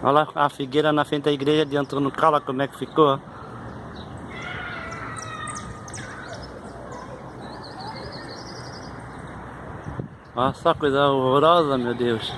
Olha lá a figueira na frente da igreja, dentro no calo, como é que ficou. Olha só coisa horrorosa, meu Deus.